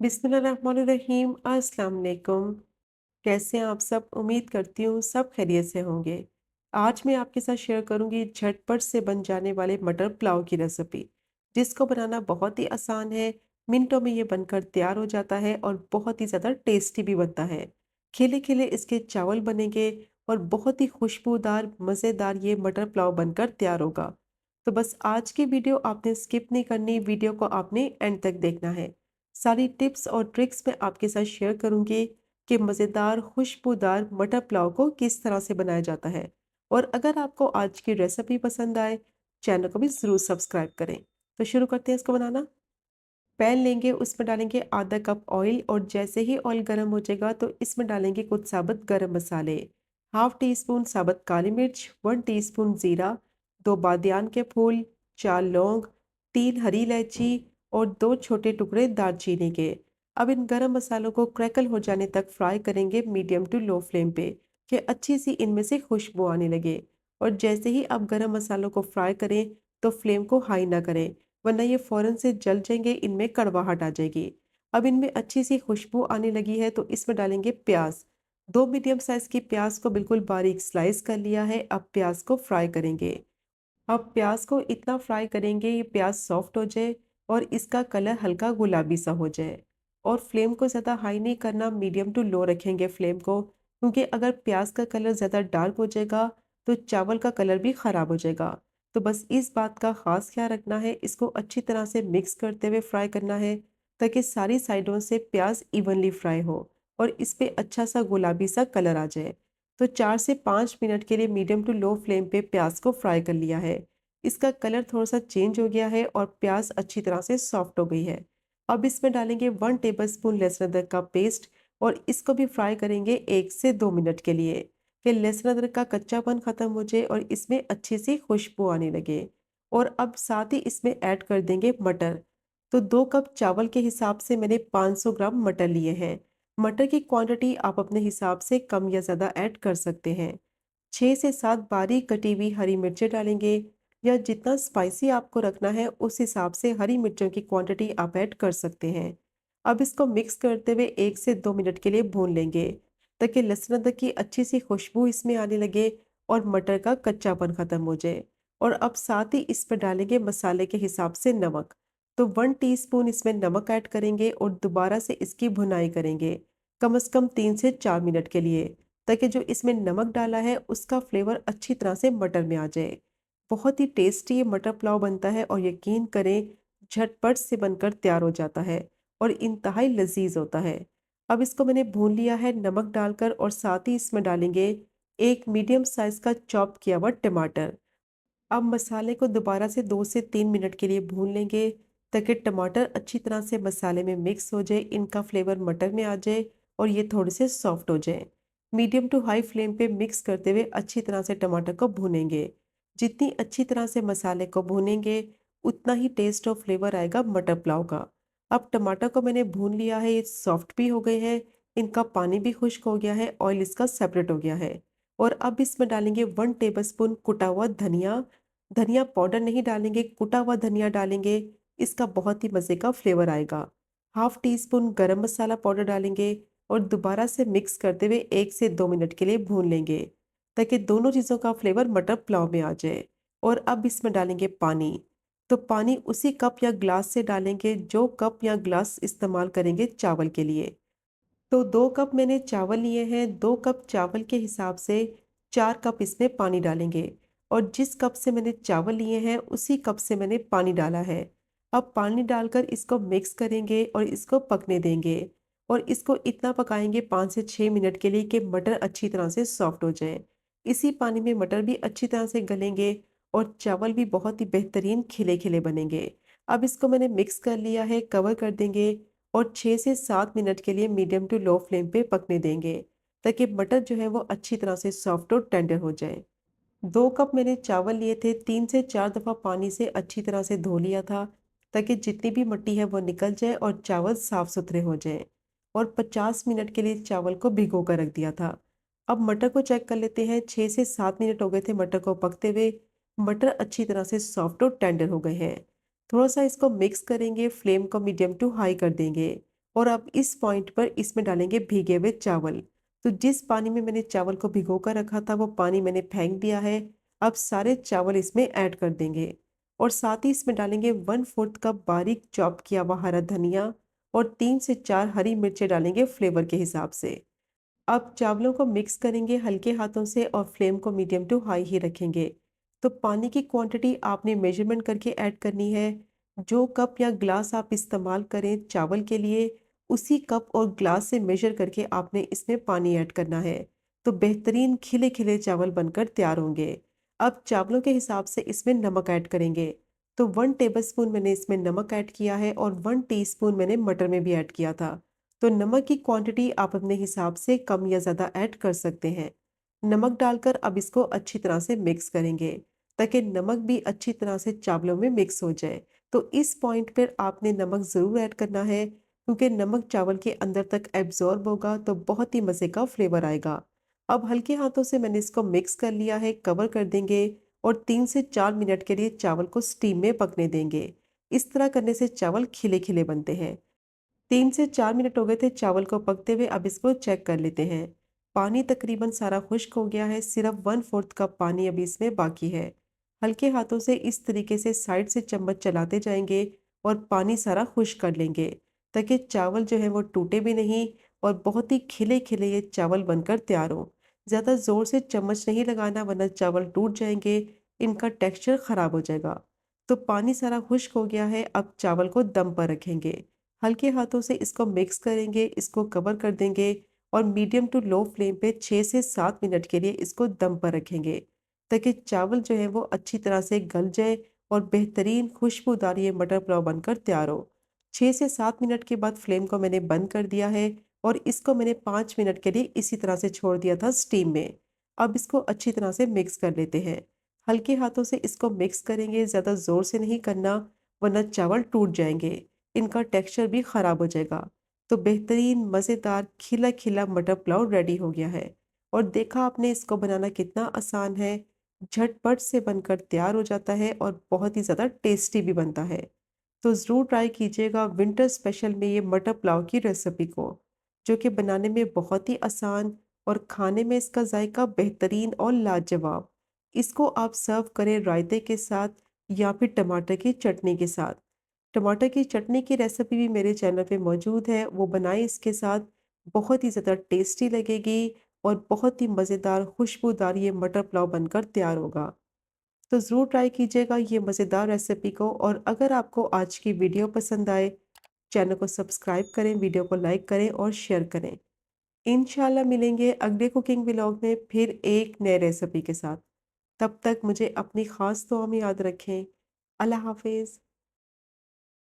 बिस्मिल्लाहिर्रहमानिर्रहीम। अस्सलाम वालेकुम। कैसे हैं आप सब? उम्मीद करती हूँ सब खैरियत से होंगे। आज मैं आपके साथ शेयर करूंगी झटपट से बन जाने वाले मटर पुलाव की रेसिपी, जिसको बनाना बहुत ही आसान है। मिनटों में ये बनकर तैयार हो जाता है और बहुत ही ज़्यादा टेस्टी भी बनता है। खिले खिले इसके चावल बनेंगे और बहुत ही खुशबूदार मज़ेदार ये मटर पुलाव बनकर तैयार होगा। तो बस आज की वीडियो आपने स्किप नहीं करनी, वीडियो को आपने एंड तक देखना है। सारी टिप्स और ट्रिक्स मैं आपके साथ शेयर करूंगी कि मज़ेदार खुशबूदार मटर पुलाव को किस तरह से बनाया जाता है। और अगर आपको आज की रेसिपी पसंद आए, चैनल को भी ज़रूर सब्सक्राइब करें। तो शुरू करते हैं इसको बनाना। पैन लेंगे, उसमें डालेंगे आधा कप ऑयल और जैसे ही ऑयल गर्म हो जाएगा तो इसमें डालेंगे कुछ साबुत गरम मसाले, हाफ टी स्पून साबुत काली मिर्च, 1 टीस्पून ज़ीरा, 2 बादियान के फूल, 4 लौंग, 3 हरी इलायची और 2 छोटे टुकड़े दालचीनी के। अब इन गरम मसालों को क्रैकल हो जाने तक फ्राई करेंगे मीडियम टू लो फ्लेम पे, कि अच्छी सी इनमें से खुशबू आने लगे। और जैसे ही आप गरम मसालों को फ्राई करें तो फ्लेम को हाई ना करें, वरना ये फ़ौरन से जल जाएँगे, इनमें कड़वाहट आ जाएगी। अब इनमें अच्छी सी खुशबू आने लगी है तो इसमें डालेंगे प्याज़। 2 मीडियम साइज़ की प्याज़ को बिल्कुल बारीक स्लाइस कर लिया है, अब प्याज़ को फ्राई करेंगे। अब प्याज़ को इतना फ्राई करेंगे ये प्याज़ सॉफ्ट हो जाए और इसका कलर हल्का गुलाबी सा हो जाए। और फ्लेम को ज़्यादा हाई नहीं करना, मीडियम टू लो रखेंगे फ्लेम को, क्योंकि अगर प्याज़ का कलर ज़्यादा डार्क हो जाएगा तो चावल का कलर भी ख़राब हो जाएगा। तो बस इस बात का ख़ास ख्याल रखना है, इसको अच्छी तरह से मिक्स करते हुए फ्राई करना है, ताकि सारी साइडों से प्याज़ इवनली फ्राई हो और इस पे अच्छा सा गुलाबी सा कलर आ जाए। तो 4 से 5 मिनट के लिए मीडियम टू लो फ्लेम पे प्याज को फ्राई कर लिया है। इसका कलर थोड़ा-सा चेंज हो गया है और प्याज अच्छी तरह से सॉफ्ट हो गई है। अब इसमें डालेंगे 1 टेबलस्पून लहसुन अदरक का पेस्ट और इसको भी फ्राई करेंगे 1 से 2 मिनट के लिए, कि लहसुन अदरक का कच्चापन खत्म हो जाए और इसमें अच्छी सी खुशबू आने लगे। और अब साथ ही इसमें ऐड कर देंगे मटर। तो 2 कप चावल के हिसाब से मैंने 500 ग्राम मटर लिए हैं। मटर की क्वांटिटी आप अपने हिसाब से कम या ज़्यादा ऐड कर सकते हैं। 6 से 7 बारीक कटी हुई हरी मिर्चें डालेंगे, या जितना स्पाइसी आपको रखना है उस हिसाब से हरी मिर्चों की क्वांटिटी आप ऐड कर सकते हैं। अब इसको मिक्स करते हुए 1 से 2 मिनट के लिए भून लेंगे, ताकि लहसुन अदरक की अच्छी सी खुशबू इसमें आने लगे और मटर का कच्चापन खत्म हो जाए। और अब साथ ही इस पर डालेंगे मसाले के हिसाब से नमक। तो 1 टीस्पून इसमें नमक ऐड करेंगे और दोबारा से इसकी भुनाई करेंगे, कम से कम 3 से 4 मिनट के लिए, ताकि जो इसमें नमक डाला है उसका फ्लेवर अच्छी तरह से मटर में आ जाए। बहुत ही टेस्टी ये मटर पुलाव बनता है और यकीन करें झटपट से बनकर तैयार हो जाता है और इंतहाई लजीज होता है। अब इसको मैंने भून लिया है नमक डालकर और साथ ही इसमें डालेंगे एक मीडियम साइज का चॉप किया हुआ टमाटर। अब मसाले को दोबारा से 2 से 3 मिनट के लिए भून लेंगे, ताकि टमाटर अच्छी तरह से मसाले में मिक्स हो जाए, इनका फ्लेवर मटर में आ जाए और ये थोड़े से सॉफ्ट हो जाए। मीडियम टू हाई फ्लेम पे मिक्स करते हुए अच्छी तरह से टमाटर को भूनेंगे। जितनी अच्छी तरह से मसाले को भूनेंगे उतना ही टेस्ट और फ्लेवर आएगा मटर पुलाव का। अब टमाटर को मैंने भून लिया है, ये सॉफ्ट भी हो गए हैं, इनका पानी भी खुश्क हो गया है, ऑयल इसका सेपरेट हो गया है। और अब इसमें डालेंगे 1 टेबलस्पून कुटा हुआ धनिया। धनिया पाउडर नहीं डालेंगे, कुटा हुआ धनिया डालेंगे, इसका बहुत ही मज़े का फ्लेवर आएगा। हाफ टी स्पून गरम मसाला पाउडर डालेंगे और दोबारा से मिक्स करते हुए 1 से 2 मिनट के लिए भून लेंगे, ताकि दोनों चीज़ों का फ्लेवर मटर पुलाव में आ जाए। और अब इसमें डालेंगे पानी। तो पानी उसी कप या ग्लास से डालेंगे जो कप या ग्लास इस्तेमाल करेंगे चावल के लिए। तो 2 कप मैंने चावल लिए हैं, 2 कप चावल के हिसाब से 4 कप इसमें पानी डालेंगे और जिस कप से मैंने चावल लिए हैं उसी कप से मैंने पानी डाला है। अब पानी डालकर इसको मिक्स करेंगे और इसको पकने देंगे और इसको इतना पकाएंगे 5 से 6 मिनट के लिए कि मटर अच्छी तरह से सॉफ्ट हो जाए। इसी पानी में मटर भी अच्छी तरह से गलेंगे और चावल भी बहुत ही बेहतरीन खिले-खिले बनेंगे। अब इसको मैंने मिक्स कर लिया है, कवर कर देंगे और 6 से 7 मिनट के लिए मीडियम टू लो फ्लेम पे पकने देंगे, ताकि मटर जो है वो अच्छी तरह से सॉफ्ट और टेंडर हो जाए। 2 कप मैंने चावल लिए थे, 3 से 4 दफ़ा पानी से अच्छी तरह से धो लिया था, ताकि जितनी भी मिट्टी है वो निकल जाए और चावल साफ सुथरे हो जाएं। और 50 मिनट के लिए चावल को भिगो कर रख दिया था। अब मटर को चेक कर लेते हैं, 6 से 7 मिनट हो गए थे मटर को पकते हुए। मटर अच्छी तरह से सॉफ्ट और टेंडर हो गए हैं। थोड़ा सा इसको मिक्स करेंगे, फ्लेम को मीडियम टू हाई कर देंगे और अब इस पॉइंट पर इसमें डालेंगे भीगे हुए चावल। तो जिस पानी में मैंने चावल को भिगो कर रखा था वो पानी मैंने फेंक दिया है। अब सारे चावल इसमें ऐड कर देंगे और साथ ही इसमें डालेंगे 1/4 कप बारीक चॉप किया हुआ हरा धनिया और 3 से 4 हरी मिर्चें डालेंगे फ्लेवर के हिसाब से। अब चावलों को मिक्स करेंगे हल्के हाथों से और फ्लेम को मीडियम टू हाई ही रखेंगे। तो पानी की क्वांटिटी आपने मेजरमेंट करके ऐड करनी है। जो कप या ग्लास आप इस्तेमाल करें चावल के लिए, उसी कप और ग्लास से मेजर करके आपने इसमें पानी ऐड करना है। तो बेहतरीन खिले खिले चावल बनकर तैयार होंगे। अब चावलों के हिसाब से इसमें नमक ऐड करेंगे। तो 1 टेबल स्पून मैंने इसमें नमक ऐड किया है और 1 टीस्पून मैंने मटर में भी ऐड किया था। तो नमक की क्वांटिटी आप अपने हिसाब से कम या ज़्यादा ऐड कर सकते हैं। नमक डालकर अब इसको अच्छी तरह से मिक्स करेंगे ताकि नमक भी अच्छी तरह से चावलों में मिक्स हो जाए। तो इस पॉइंट पर आपने नमक ज़रूर ऐड करना है क्योंकि नमक चावल के अंदर तक एब्जॉर्ब होगा तो बहुत ही मज़े का फ्लेवर आएगा। अब हल्के हाथों से मैंने इसको मिक्स कर लिया है, कवर कर देंगे और 3 से 4 मिनट के लिए चावल को स्टीम में पकने देंगे। इस तरह करने से चावल खिले खिले बनते हैं। 3 से 4 मिनट हो गए थे चावल को पकते हुए, अब इसको चेक कर लेते हैं। पानी तकरीबन सारा खुश्क हो गया है, सिर्फ 1/4 कप पानी अभी इसमें बाकी है। हल्के हाथों से इस तरीके से साइड से चम्मच चलाते जाएंगे और पानी सारा खुश्क कर लेंगे ताकि चावल जो है वो टूटे भी नहीं और बहुत ही खिले खिले ये चावल बनकर तैयार हो। ज़्यादा ज़ोर से चम्मच नहीं लगाना वरना चावल टूट जाएंगे, इनका टेक्सचर ख़राब हो जाएगा। तो पानी सारा खुश्क हो गया है, अब चावल को दम पर रखेंगे। हल्के हाथों से इसको मिक्स करेंगे, इसको कवर कर देंगे और मीडियम टू लो फ्लेम पे 6 से 7 मिनट के लिए इसको दम पर रखेंगे ताकि चावल जो है वो अच्छी तरह से गल जाए और बेहतरीन खुशबूदार ये मटर पुलाव बनकर तैयार हो। 6 से 7 मिनट के बाद फ्लेम को मैंने बंद कर दिया है और इसको मैंने 5 मिनट के लिए इसी तरह से छोड़ दिया था स्टीम में। अब इसको अच्छी तरह से मिक्स कर लेते हैं। हल्के हाथों से इसको मिक्स करेंगे, ज़्यादा ज़ोर से नहीं करना वरना चावल टूट जाएंगे, इनका टेक्सचर भी ख़राब हो जाएगा। तो बेहतरीन मज़ेदार खिला-खिला मटर पुलाव रेडी हो गया है। और देखा आपने इसको बनाना कितना आसान है, झटपट से बनकर तैयार हो जाता है और बहुत ही ज़्यादा टेस्टी भी बनता है। तो ज़रूर ट्राई कीजिएगा विंटर स्पेशल में ये मटर पुलाव की रेसिपी को, जो कि बनाने में बहुत ही आसान और खाने में इसका जायका बेहतरीन और लाजवाब। इसको आप सर्व करें रायते के साथ या फिर टमाटर की चटनी के साथ। टमाटर की चटनी की रेसिपी भी मेरे चैनल पे मौजूद है, वो बनाएं इसके साथ, बहुत ही ज़्यादा टेस्टी लगेगी और बहुत ही मज़ेदार खुशबूदार ये मटर पुलाव बनकर तैयार होगा। तो ज़रूर ट्राई कीजिएगा ये मज़ेदार रेसिपी को और अगर आपको आज की वीडियो पसंद आए, चैनल को सब्सक्राइब करें, वीडियो को लाइक करें और शेयर करें। इंशाल्लाह मिलेंगे अगले कुकिंग व्लॉग में फिर एक नए रेसिपी के साथ। तब तक मुझे अपनी ख़ास दुआ में याद रखें। अल्लाह हाफ़िज़।